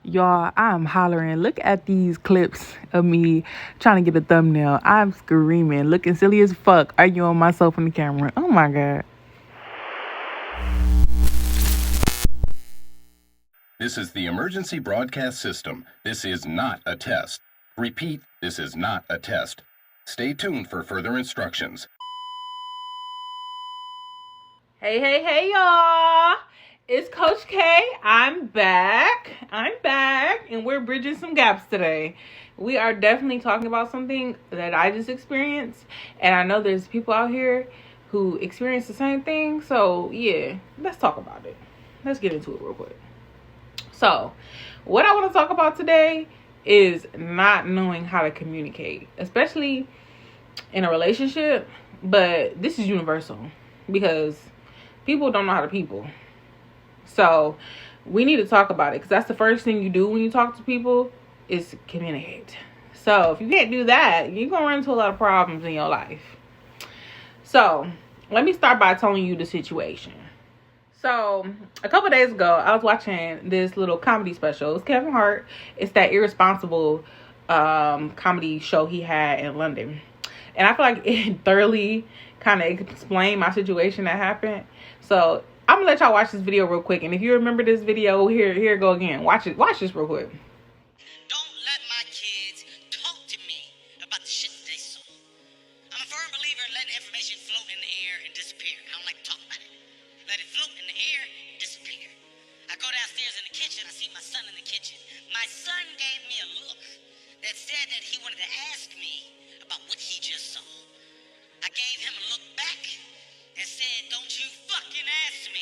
Y'all, I'm hollering. Look at these clips of me trying to get a thumbnail. I'm screaming, looking silly as fuck, arguing myself in the camera. Oh my God. This is the emergency broadcast system. This is not a test. Repeat, this is not a test. Stay tuned for further instructions. Hey, y'all. It's Coach K. I'm back, and we're bridging some gaps today. We are definitely talking about something that I just experienced, and I know there's people out here who experience the same thing. So, yeah, let's talk about it. Let's get into it real quick. So, what I want to talk about today is not knowing how to communicate, especially in a relationship, but this is universal because people don't know how to people. So we need to talk about it because that's the first thing you do when you talk to people is communicate. So if you can't do that, you're going to run into a lot of problems in your life. So let me start by telling you the situation. So a couple of days ago, I was watching this little comedy special. It's Kevin Hart. It's that irresponsible comedy show he had in London. And I feel like it thoroughly kind of explained my situation that happened. So I'm gonna let y'all watch this video real quick. And if you remember this video, here it go again. Watch this real quick. Don't let my kids talk to me about the shit that they saw. I'm a firm believer in letting information float in the air and disappear. I don't like to talk about it. Let it float in the air, disappear. I go downstairs in the kitchen, I see my son in the kitchen. My son gave me a look that said that he wanted to ask me about what he just saw. I gave him a look back and said, don't you fucking ask me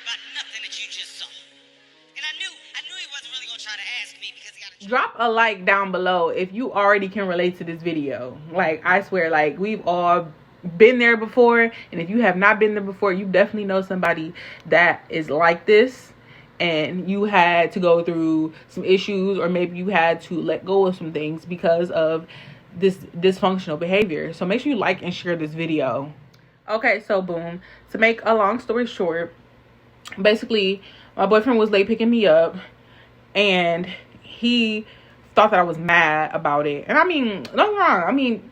about nothing that you just saw. And I knew he wasn't really gonna try to ask me because he got a Drop a like down below if you already can relate to this video. Like, I swear, like, we've all been there before. And if you have not been there before, you definitely know somebody that is like this. And you had to go through some issues, or maybe you had to let go of some things because of this dysfunctional behavior. So make sure you like and share this video. Okay, so boom. To make a long story short, basically, my boyfriend was late picking me up, and he thought that I was mad about it. And I mean, don't get me wrong. I mean,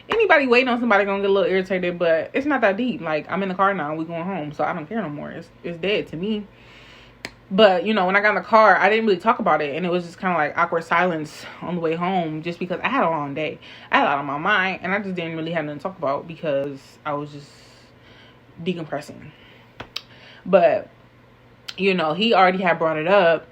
anybody waiting on somebody gonna get a little irritated, but it's not that deep. Like, I'm in the car now, we going home, so I don't care no more. It's dead to me. But, you know, when I got in the car, I didn't really talk about it. And it was just kind of like awkward silence on the way home, just because I had a long day. I had a lot on my mind, and I just didn't really have nothing to talk about because I was just decompressing. But, you know, he already had brought it up,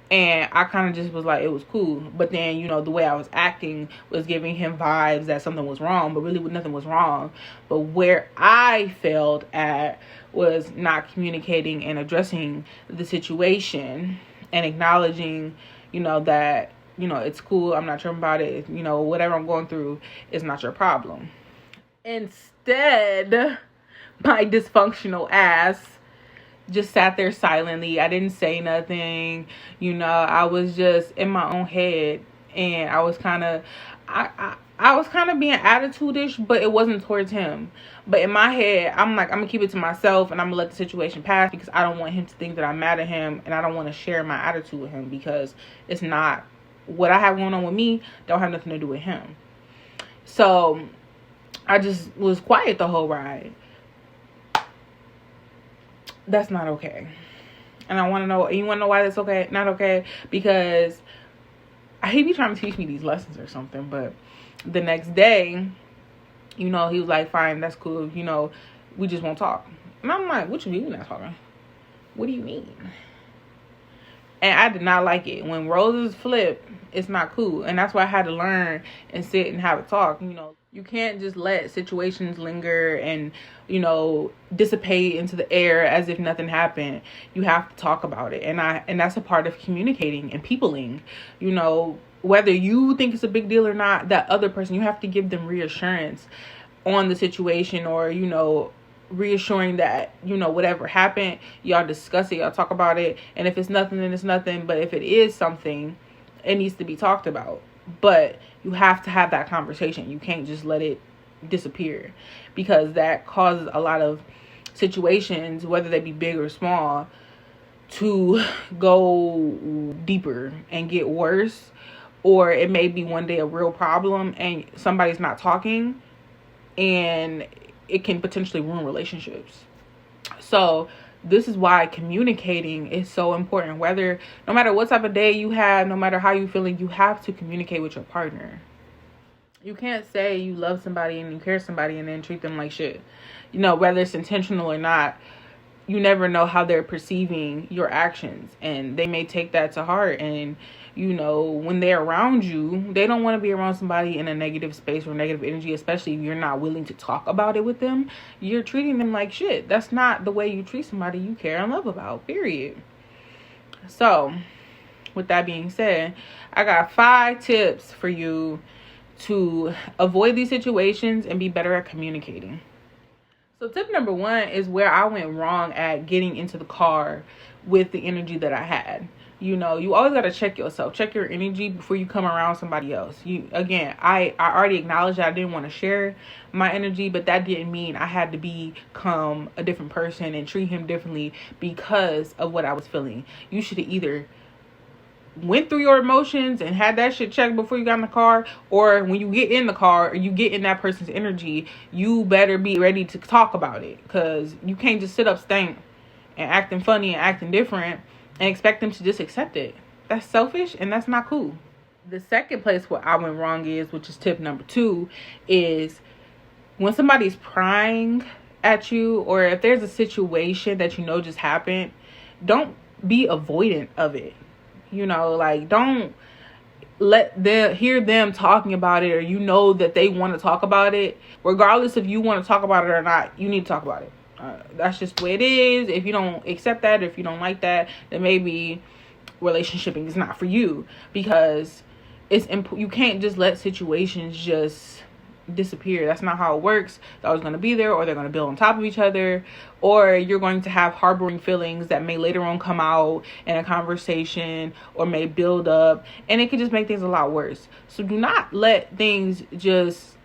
and I kind of just was like, it was cool. But then, you know, the way I was acting was giving him vibes that something was wrong, but really nothing was wrong. But where I failed at was not communicating and addressing the situation and acknowledging, you know, that, you know, it's cool. I'm not tripping about it. You know, whatever I'm going through is not your problem. Instead, my dysfunctional ass just sat there silently. I didn't say nothing. You know, I was just in my own head, and I was kind of, I was kind of being attitude-ish, but it wasn't towards him. But in my head, I'm like, I'm going to keep it to myself, and I'm going to let the situation pass because I don't want him to think that I'm mad at him, and I don't want to share my attitude with him because it's not, what I have going on with me don't have nothing to do with him. So I just was quiet the whole ride. That's not okay. And I want to know, you want to know why that's okay? Not okay? Because he be trying to teach me these lessons or something, but the next day, you know, he was like, fine, that's cool. You know, we just won't talk. And I'm like, what you mean we're not talking? What do you mean? And I did not like it. When roses flip, it's not cool. And that's why I had to learn and sit and have a talk. You know, you can't just let situations linger and, you know, dissipate into the air as if nothing happened. You have to talk about it. And that's a part of communicating and peopling. You know, whether you think it's a big deal or not, that other person, you have to give them reassurance on the situation, or, you know, reassuring that, you know, whatever happened, y'all discuss it, y'all talk about it. And if it's nothing, then it's nothing. But if it is something, it needs to be talked about. But you have to have that conversation. You can't just let it disappear, because that causes a lot of situations, whether they be big or small, to go deeper and get worse, or it may be one day a real problem and somebody's not talking, and it can potentially ruin relationships. So this is why communicating is so important. No matter what type of day you have, no matter how you're feeling, you have to communicate with your partner. You can't say you love somebody and you care somebody and then treat them like shit. Whether it's intentional or not, you never know how they're perceiving your actions, and they may take that to heart. And when they're around you, they don't want to be around somebody in a negative space or negative energy, especially if you're not willing to talk about it with them. You're treating them like shit. That's not the way you treat somebody you care and love about, period. So with that being said, I got 5 tips for you to avoid these situations and be better at communicating. So tip number 1 is where I went wrong at getting into the car with the energy that I had. You always got to check yourself, check your energy before you come around somebody else. I already acknowledged that I didn't want to share my energy, but that didn't mean I had to become a different person and treat him differently because of what I was feeling. You should have either went through your emotions and had that shit checked before you got in the car, or when you get in the car or you get in that person's energy, you better be ready to talk about it, because you can't just sit up stank and acting funny and acting different and expect them to just accept it. That's selfish and that's not cool. The second place where I went wrong which is tip number 2, is when somebody's prying at you, or if there's a situation that just happened, don't be avoidant of it. Don't let them hear them talking about it, or that they want to talk about it. Regardless if you want to talk about it or not, you need to talk about it. That's just the way it is. If you don't accept that, if you don't like that, then maybe relationshiping is not for you, because you can't just let situations just disappear. That's not how it works. They're always going to be there, or they're going to build on top of each other, or you're going to have harboring feelings that may later on come out in a conversation, or may build up, and it could just make things a lot worse. So do not let things just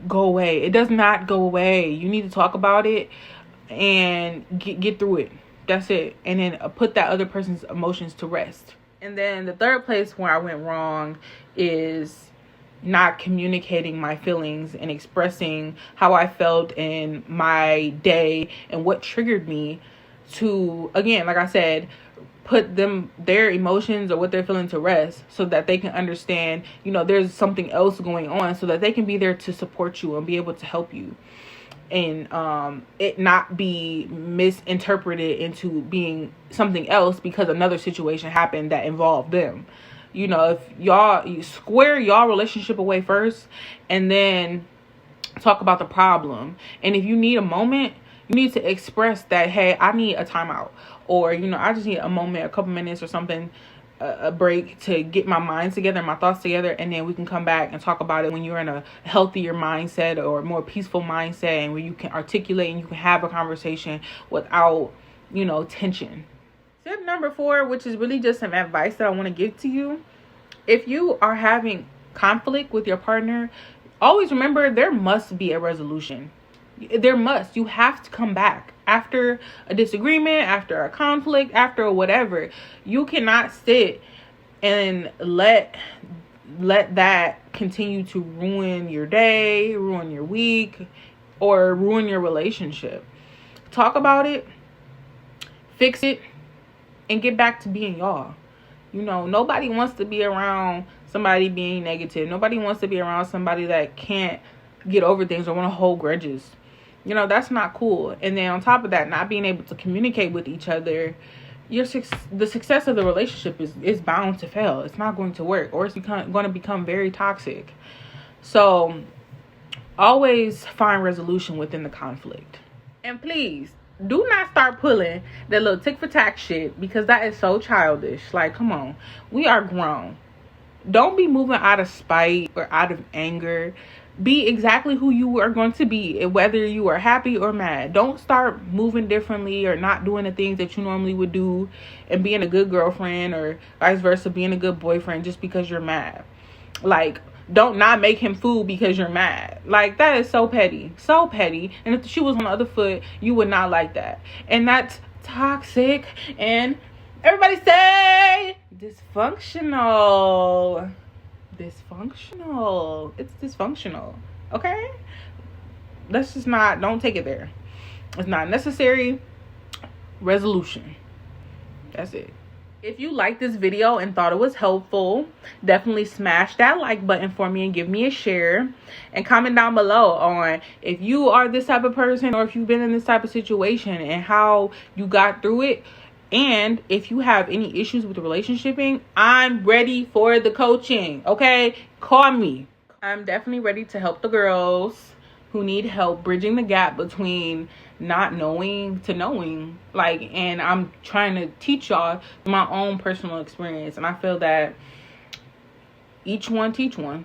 go away. It does not go away. You need to talk about it and get through it. That's it. And then put that other person's emotions to rest. And then the third place where I went wrong is not communicating my feelings and expressing how I felt in my day and what triggered me to, again, like I said, put their emotions or what they're feeling to rest, so that they can understand, there's something else going on, so that they can be there to support you and be able to help you, and it not be misinterpreted into being something else because another situation happened that involved them. If you square y'all relationship away first, and then talk about the problem. And if you need a moment, you need to express that, hey, I need a timeout, or I just need a moment, a couple minutes or something, a break to get my mind together, my thoughts together, and then we can come back and talk about it when you're in a healthier mindset or a more peaceful mindset, and where you can articulate and you can have a conversation without tension. Tip number 4, which is really just some advice that I want to give to you. If you are having conflict with your partner, always remember there must be a resolution. You have to come back after a disagreement, after a conflict, after whatever. You cannot sit and let that continue to ruin your day, ruin your week, or ruin your relationship. Talk about it, fix it, and get back to being y'all. Nobody wants to be around somebody being negative. Nobody wants to be around somebody that can't get over things or want to hold grudges. That's not cool. And then on top of that, not being able to communicate with each other, the success of the relationship is bound to fail. It's not going to work, or it's going to become very toxic. So always find resolution within the conflict. And please, do not start pulling that little tick for tack shit, because that is so childish. Like, come on. We are grown. Don't be moving out of spite or out of anger. Be exactly who you are going to be, whether you are happy or mad. Don't start moving differently or not doing the things that you normally would do and being a good girlfriend, or vice versa, being a good boyfriend just because you're mad. Like, don't not make him food because you're mad. Like, that is so petty. So petty. And if the shoe was on the other foot, you would not like that. And that's toxic, and everybody say dysfunctional. Dysfunctional. It's dysfunctional. Okay? Let's just not, don't take it there. It's not necessary. Resolution. That's it. If you liked this video and thought it was helpful, definitely smash that like button for me and give me a share. And comment down below on if you are this type of person or if you've been in this type of situation and how you got through it. And if you have any issues with the relationshiping, I'm ready for the coaching. Okay? Call me. I'm definitely ready to help the girls who need help bridging the gap between not knowing to knowing. Like, and I'm trying to teach y'all my own personal experience. And I feel that each one teach one.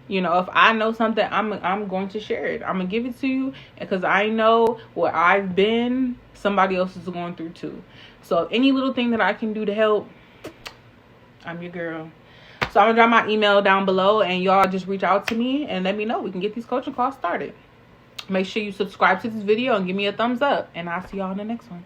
You know, if I know something, I'm going to share it. I'm going to give it to you because I know what I've been, somebody else is going through too. So any little thing that I can do to help, I'm your girl. So I'm going to drop my email down below and y'all just reach out to me and let me know. We can get these coaching calls started. Make sure you subscribe to this video and give me a thumbs up. And I'll see y'all in the next one.